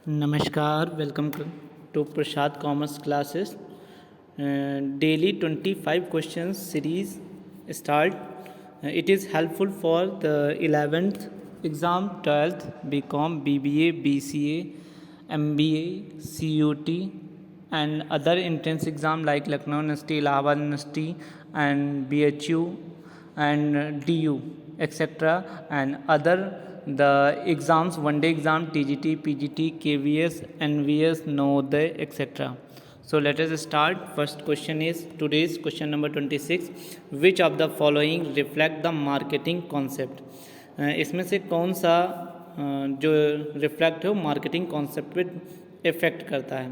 नमस्कार, welcome to Prasad commerce classes. Daily 25 questions series start. It is helpful for the 11th exam, 12th, BCom, BBA, BCA, MBA, CUT, and other entrance exam like Lucknow University, Allahabad University, and BHU, and DU, etc., and other the exams, one day exam, TGT, PGT, KVS, NVS, Navodaya, etc. So let us start. First question is today's question number 26. Which of the following reflect the marketing concept? इसमें से कौन सा जो reflect है marketing concept पे effect करता है?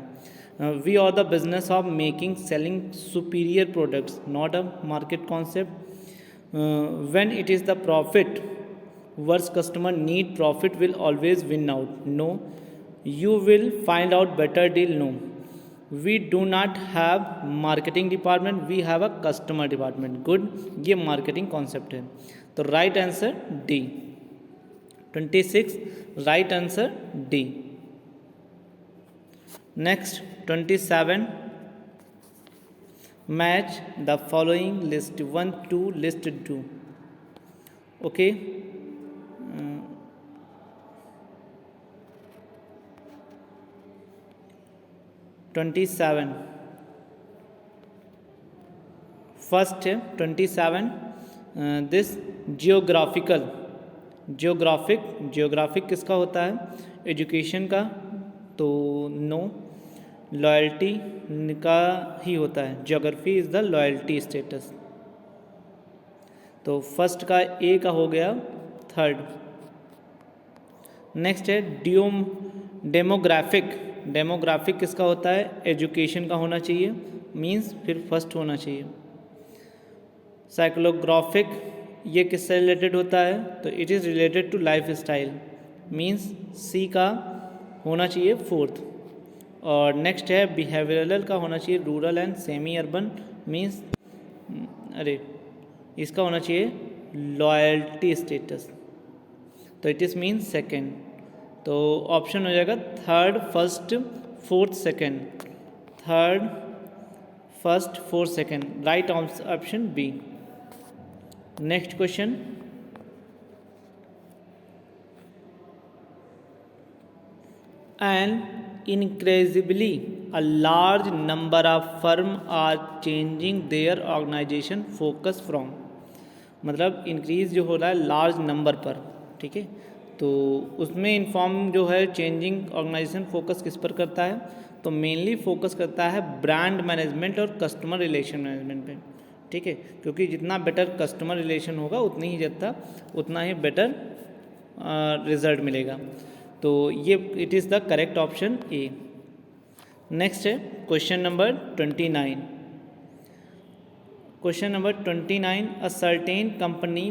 We are the business of making selling superior products, not a market concept. When it is the profit worst customer need, profit will always win out. No. You will find out better deal. No. We do not have marketing department, we have a customer department. Good. ये marketing concept है. तो right answer D. 26 right answer D. Next 27. Match the following list 1 to list 2. Okay. 27. First 27. This geographic किसका होता है? Education का. तो no. Loyalty का ही होता है. Geography is the loyalty status. तो फर्स्ट का ए का हो गया. थर्ड. नेक्स्ट है डेमोग्राफिक किसका होता है? एजुकेशन का होना चाहिए, मींस फिर फर्स्ट होना चाहिए. साइक्लोग्राफिक ये किससे रिलेटेड होता है? तो it is related to life style, means C का होना चाहिए फोर्थ. और नेक्स्ट है बिहेवियरल का होना चाहिए rural and semi urban, means इसका होना चाहिए लॉयल्टी स्टेटस. तो इट इज़ मीन्स सेकेंड. तो ऑप्शन हो जाएगा third first fourth second. Third first fourth second. Right option B. Next question. And increasingly a large number of firms are changing their organization focus from, मतलब increase जो हो रहा है large number पर. ठीक है. तो उसमें इन्फॉर्म जो है चेंजिंग ऑर्गेनाइजेशन फोकस किस पर करता है? तो मेनली फोकस करता है ब्रांड मैनेजमेंट और कस्टमर रिलेशन मैनेजमेंट पे. ठीक है. क्योंकि जितना बेटर कस्टमर रिलेशन होगा उतना ही बेटर रिजल्ट मिलेगा. तो ये it is the correct option A. Next है question number 29. Question number 29. A certain company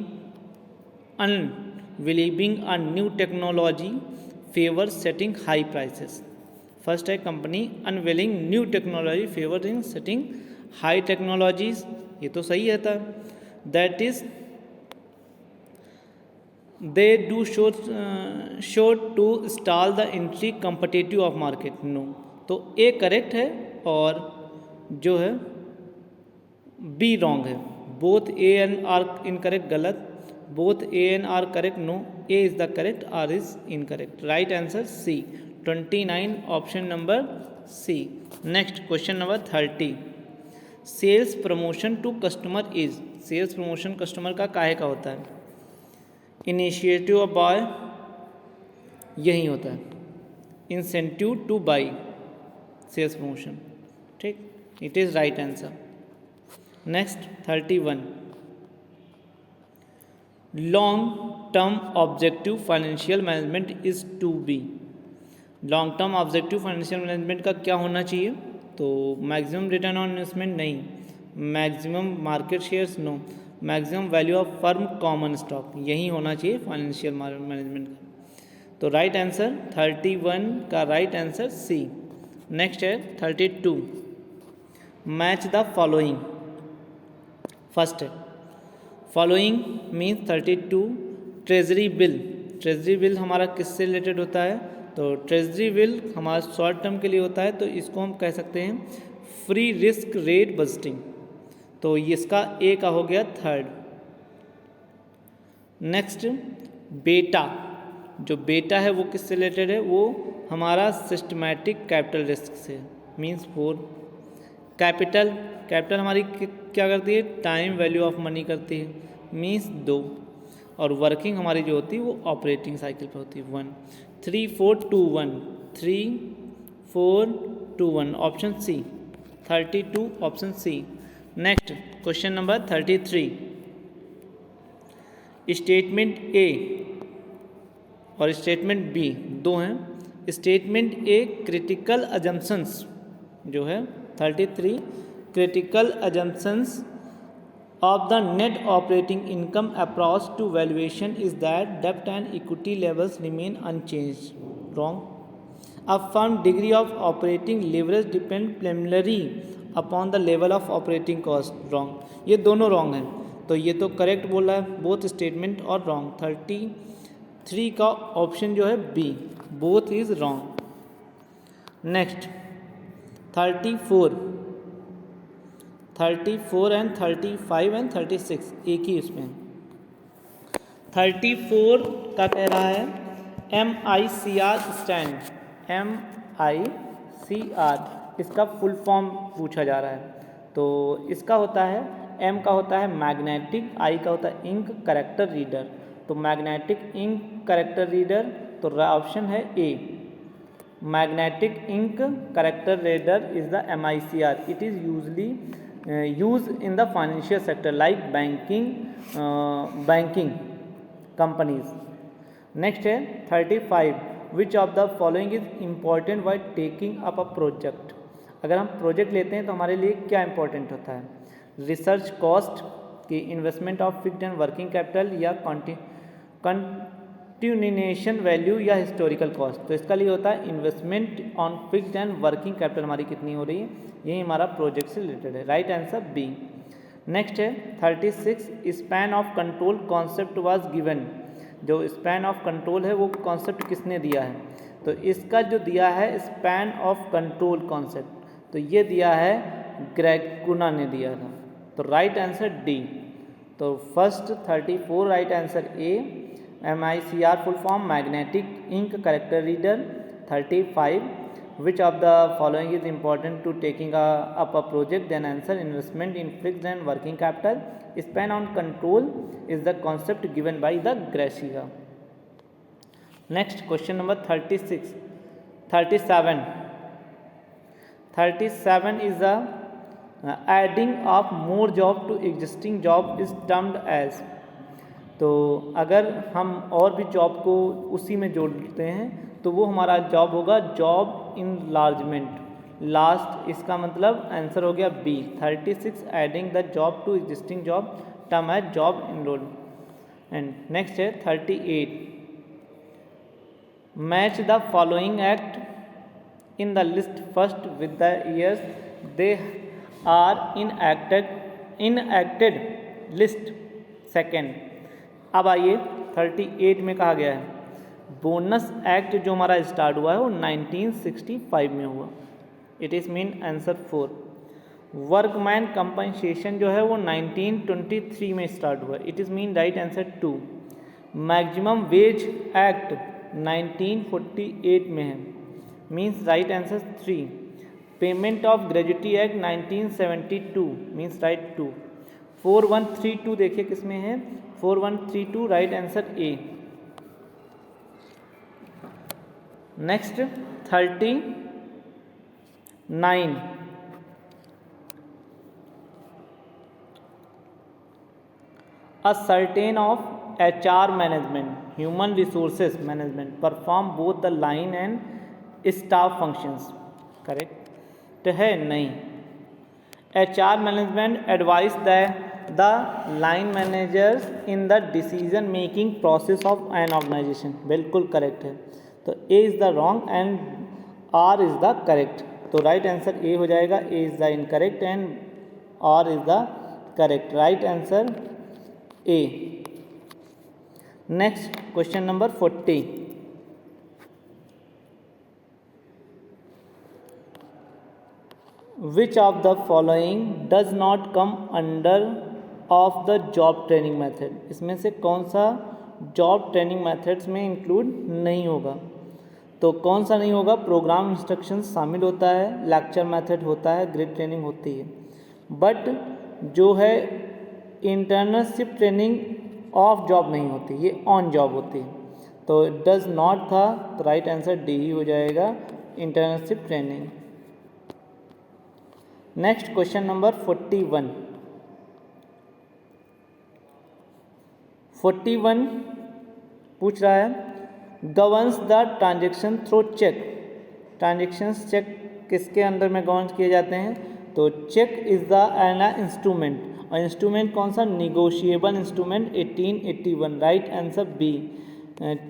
unbelieving a new technology favour setting high prices. First है company unwilling new technology favouring setting high technologies. ये तो सही है. That is they do show to stall the entry competitive of market. No. तो A correct है और जो है बी रॉन्ग है. Both A and R incorrect, गलत. Both A and R correct. No. A is the correct, R is incorrect. Right answer C. 29 option number C. Next question number 30. Sales promotion to customer is. Sales promotion customer का काहे का होता है? Initiative of bye यही होता है. Incentive to buy sales promotion. ठीक. It is right answer. Next 31. Long term objective financial management is to be. Long term objective financial management का क्या होना चाहिए? तो मैक्सिमम रिटर्न ऑन इन्वेस्टमेंट नहीं. Maximum market shares no. Maximum value of firm common stock यही होना चाहिए financial management का. तो राइट आंसर 31 का राइट आंसर सी. नेक्स्ट है 32. Match the following. फर्स्ट है following means 32 treasury bill. Treasury bill हमारा किससे रिलेटेड होता है? तो ट्रेजरी बिल हमारा शॉर्ट टर्म के लिए होता है, तो इसको हम कह सकते हैं फ्री रिस्क रेट बजटिंग। तो इसका ए का हो गया थर्ड। नेक्स्ट बेटा, जो बेटा है वो किससे रिलेटेड है, वो हमारा सिस्टमैटिक कैपिटल रिस्क से, मींस 4। कैपिटल, कैपिटल हमारी क्या करती है, टाइम वैल्यू ऑफ मनी करती है, मींस 2। और वर्किंग हमारी जो होती है वो ऑपरेटिंग साइकिल पर होती है 1। 3 4 2 1, 3 4 2 1, option C 32, option C. Next question number 33। Statement A और स्टेटमेंट बी दो हैं। स्टेटमेंट ए क्रिटिकल अजम्पशंस जो है 33, critical assumptions of the net operating income approach to valuation is that debt and equity levels remain unchanged. Wrong. A firm degree of operating leverage depends primarily upon the level of operating cost. Wrong. ये दोनों wrong हैं, तो ये तो correct बोला है both statement और wrong। 33 का ऑप्शन जो है B, both is wrong। Next 34 and 35 and 36 एक ही इसमें। 34 का कह रहा है MICR स्टैंड, MICR इसका फुल फॉर्म पूछा जा रहा है। तो इसका होता है, M का होता है मैग्नेटिक, I का होता है इंक करेक्टर रीडर। तो मैग्नेटिक इंक करेक्टर रीडर, तो ऑप्शन है A, magnetic ink character reader is the MICR। It is usually used in the financial sector like banking companies। next है 35, which of the following is important while taking up a project। अगर हम project लेते हैं तो हमारे लिए क्या important होता है, रिसर्च कॉस्ट की, investment of fixed and working capital, या कंटिन्यूएशन वैल्यू, या हिस्टोरिकल कॉस्ट। तो इसका लिए होता है investment on fixed and working capital हमारी कितनी हो रही है, यही हमारा प्रोजेक्ट से रिलेटेड है। Right answer B. नेक्स्ट है 36, span of control concept was given. जो स्पैन ऑफ कंट्रोल है वो कॉन्सेप्ट किसने दिया है, तो इसका जो दिया है स्पैन ऑफ कंट्रोल कॉन्सेप्ट, तो ये दिया है ग्रेकुना ने दिया था। तो राइट आंसर डी। तो first 34 right answer A, MICR full form magnetic ink character reader. 35, which of the following is important to taking up a project, then answer investment in fixed and working capital, span on control is the concept given by the Gracia। next question number 37 is the adding of more job to existing job is termed as। तो अगर हम और भी job को उसी में जोड़ते हैं तो वो हमारा जॉब होगा जॉब इनलार्जमेंट। लास्ट इसका मतलब आंसर हो गया B. 36 adding the job to existing job term है जॉब इनरोल। एंड नेक्स्ट है 38, match the following act in the list first with the years they are enacted list second. अब आइए 38 में कहा गया है बोनस एक्ट जो हमारा स्टार्ट हुआ है वो 1965 में हुआ। It is mean answer 4। Workman compensation जो है वो 1923 में स्टार्ट हुआ। It is mean right answer 2। Maximum wage act 1948 में है, means right answer 3। Payment of gratuity act 1972 means right 2। 4132 देखिए किसमें है, 4132 right answer A. Next 39, a certain of HR management, human resources management perform both the line and staff functions। Correct है नहीं। HR management advise the line managers in the decision making process of an organization। बिल्कुल correct है। तो A is the wrong and R is the correct. तो right answer A हो जाएगा। A is the incorrect and R is the correct. Right answer A। Next question number 40, which of the following does not come under of the job training method, इसमें से कौन सा job training methods में include नहीं होगा? तो कौन सा नहीं होगा? प्रोग्राम इंस्ट्रक्शंस शामिल होता है, लेक्चर मेथड होता है, ग्रिड ट्रेनिंग होती है, बट जो है इंटर्नशिप ट्रेनिंग ऑफ जॉब नहीं होती, ये ऑन जॉब होती है। तो डज नॉट था, तो राइट आंसर डी ही हो जाएगा, internship training. Next question number 41 पूछ रहा है governs the transaction through cheque. Transactions cheque किसके अंदर में गवर्न किए जाते हैं? तो cheque is the an instrument, और इंस्ट्रूमेंट कौन सा? Negotiable instrument 1881, right answer B.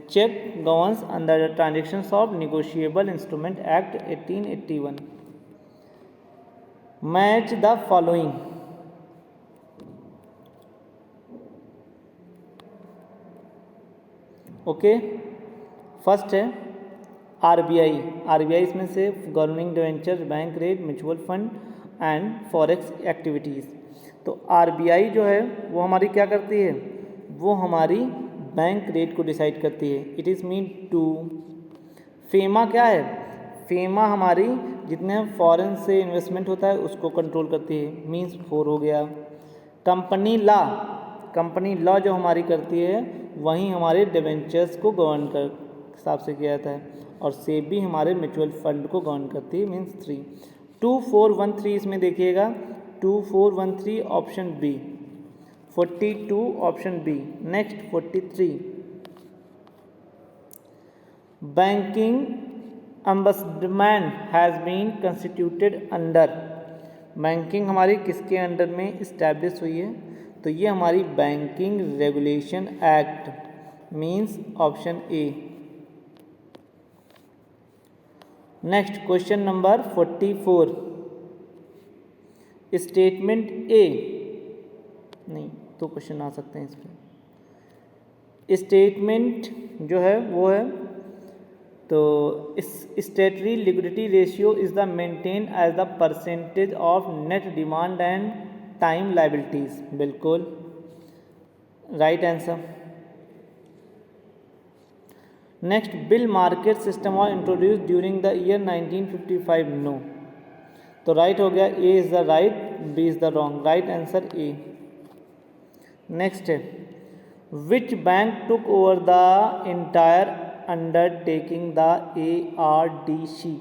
Cheque governs under the transactions of negotiable instrument act 1881। Match the following. Okay, first है आरबीआई। आरबीआई इसमें से governing debenture, bank rate, mutual fund and forex activities. तो RBI जो है वो हमारी क्या करती है? वो हमारी बैंक रेट को डिसाइड करती है। It is mean two. FEMA क्या है? फेमा हमारी जितने फॉरेन से इन्वेस्टमेंट होता है उसको कंट्रोल करती है, मीन्स 4 हो गया। कंपनी लॉ जो हमारी करती है वहीं हमारे डिवेंचर्स को गवर्न कर हिसाब से किया जाता है, और सेबी हमारे म्यूचुअल फंड को गवर्न करती है, मीन्स 3। 2413 इसमें देखिएगा, 2413 option B, 42 option B. Next 43 banking ombudsman has been constituted under. Banking हमारी किसके अंडर में इस्टेब्लिश हुई है? तो ये हमारी banking regulation act, means option A. Next question number 44 statement A, नहीं तो क्वेश्चन आ सकते हैं इसमें। स्टेटमेंट जो है वो है, तो statutory liquidity ratio is the maintain as the percentage of net demand and time liabilities, बिल्कुल right answer. Next bill market system was introduce during the year 1955, no. तो राइट हो गया, A is the right, B is the wrong, right answer A. Next है which bank took over the entire undertaking the ARDC।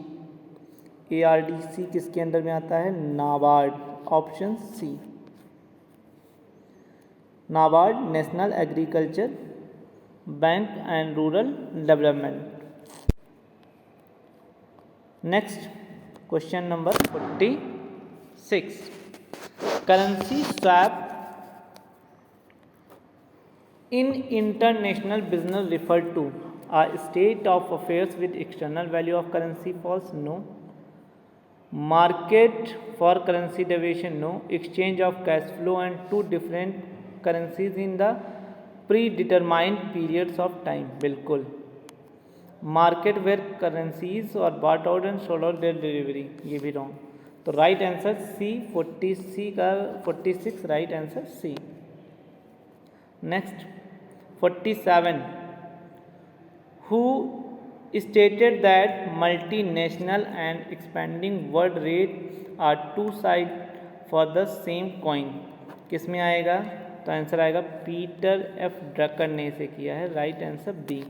ARDC किसके under में आता है? NABARD, option C. NABARD national agriculture bank and rural development. Next question number 46 currency swap in international business referred to a state of affairs with external value of currency, false, no. Market for currency deviation, no. Exchange of cash flow and two different currencies in the predetermined periods of time, बिल्कुल। Market where currencies are bought out and sold out their delivery, ये भी wrong। तो right answer C, 46 right answer C. Next 47 who stated that multinational and expanding world rate are two sides for the same coin, किस में आएगा? तो answer आएगा Peter F Drucker ने इसे किया है, right answer B.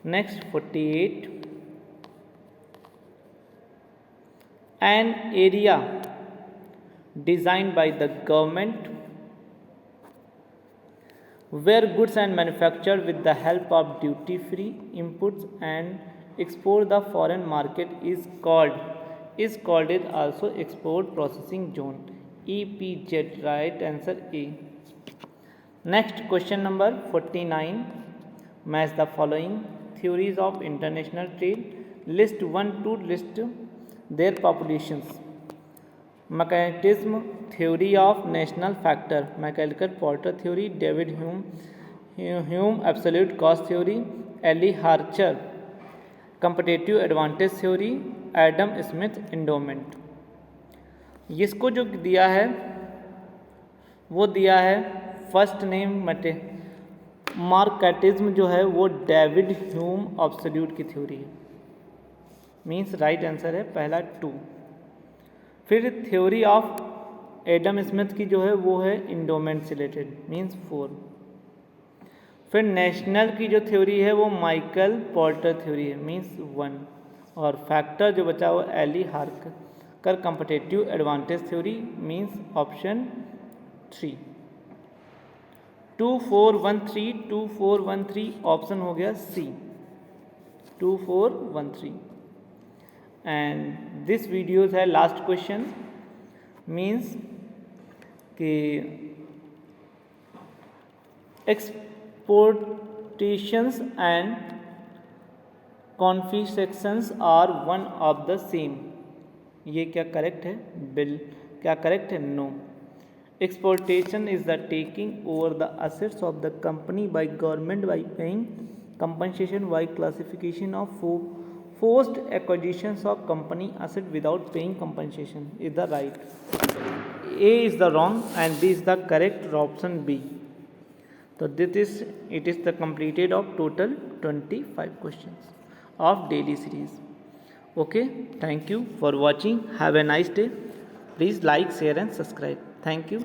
Next 48 an area designed by the government where goods are manufactured with the help of duty free inputs and export the foreign market is called it also export processing zone, EPZ, right answer A। next question number 49 match the following theories of international trade, list 1 to list their populations। Mechanism theory of national factor, mechanical porter theory, David Hume absolute cost theory, Eli Heckscher competitive advantage theory, Adam Smith endowment. इसको जो दिया है वो दिया है first name मार्केटिज्म जो है वो डेविड ह्यूम ऑब्सोल्यूट की थ्योरी है, मीन्स राइट आंसर है पहला 2। फिर थ्योरी ऑफ एडम स्मिथ की जो है वो है इंडोमेंट से रिलेटेड, मीन्स 4। फिर नेशनल की जो थ्योरी है वो माइकल पोर्टर थ्योरी है, मीन्स 1। और फैक्टर जो बचा वो Eli Heckscher competitive advantage theory, means option 3। 2 4 1 3 2 4 1 3 option हो गया सी, 2 4 1 3। एंड दिस वीडियोज है लास्ट क्वेश्चन, मीन्स कि exportations and confiscations are one of the same. ये क्या करेक्ट है? क्या करेक्ट है? No. Exportation is the taking over the assets of the company by government by paying compensation by classification of forced acquisitions of company asset without paying compensation is the right. A is the wrong and B is the correct, option B. So it is the completed of total 25 questions of daily series. Okay, thank you for watching. Have a nice day. Please like, share and subscribe. Thank you.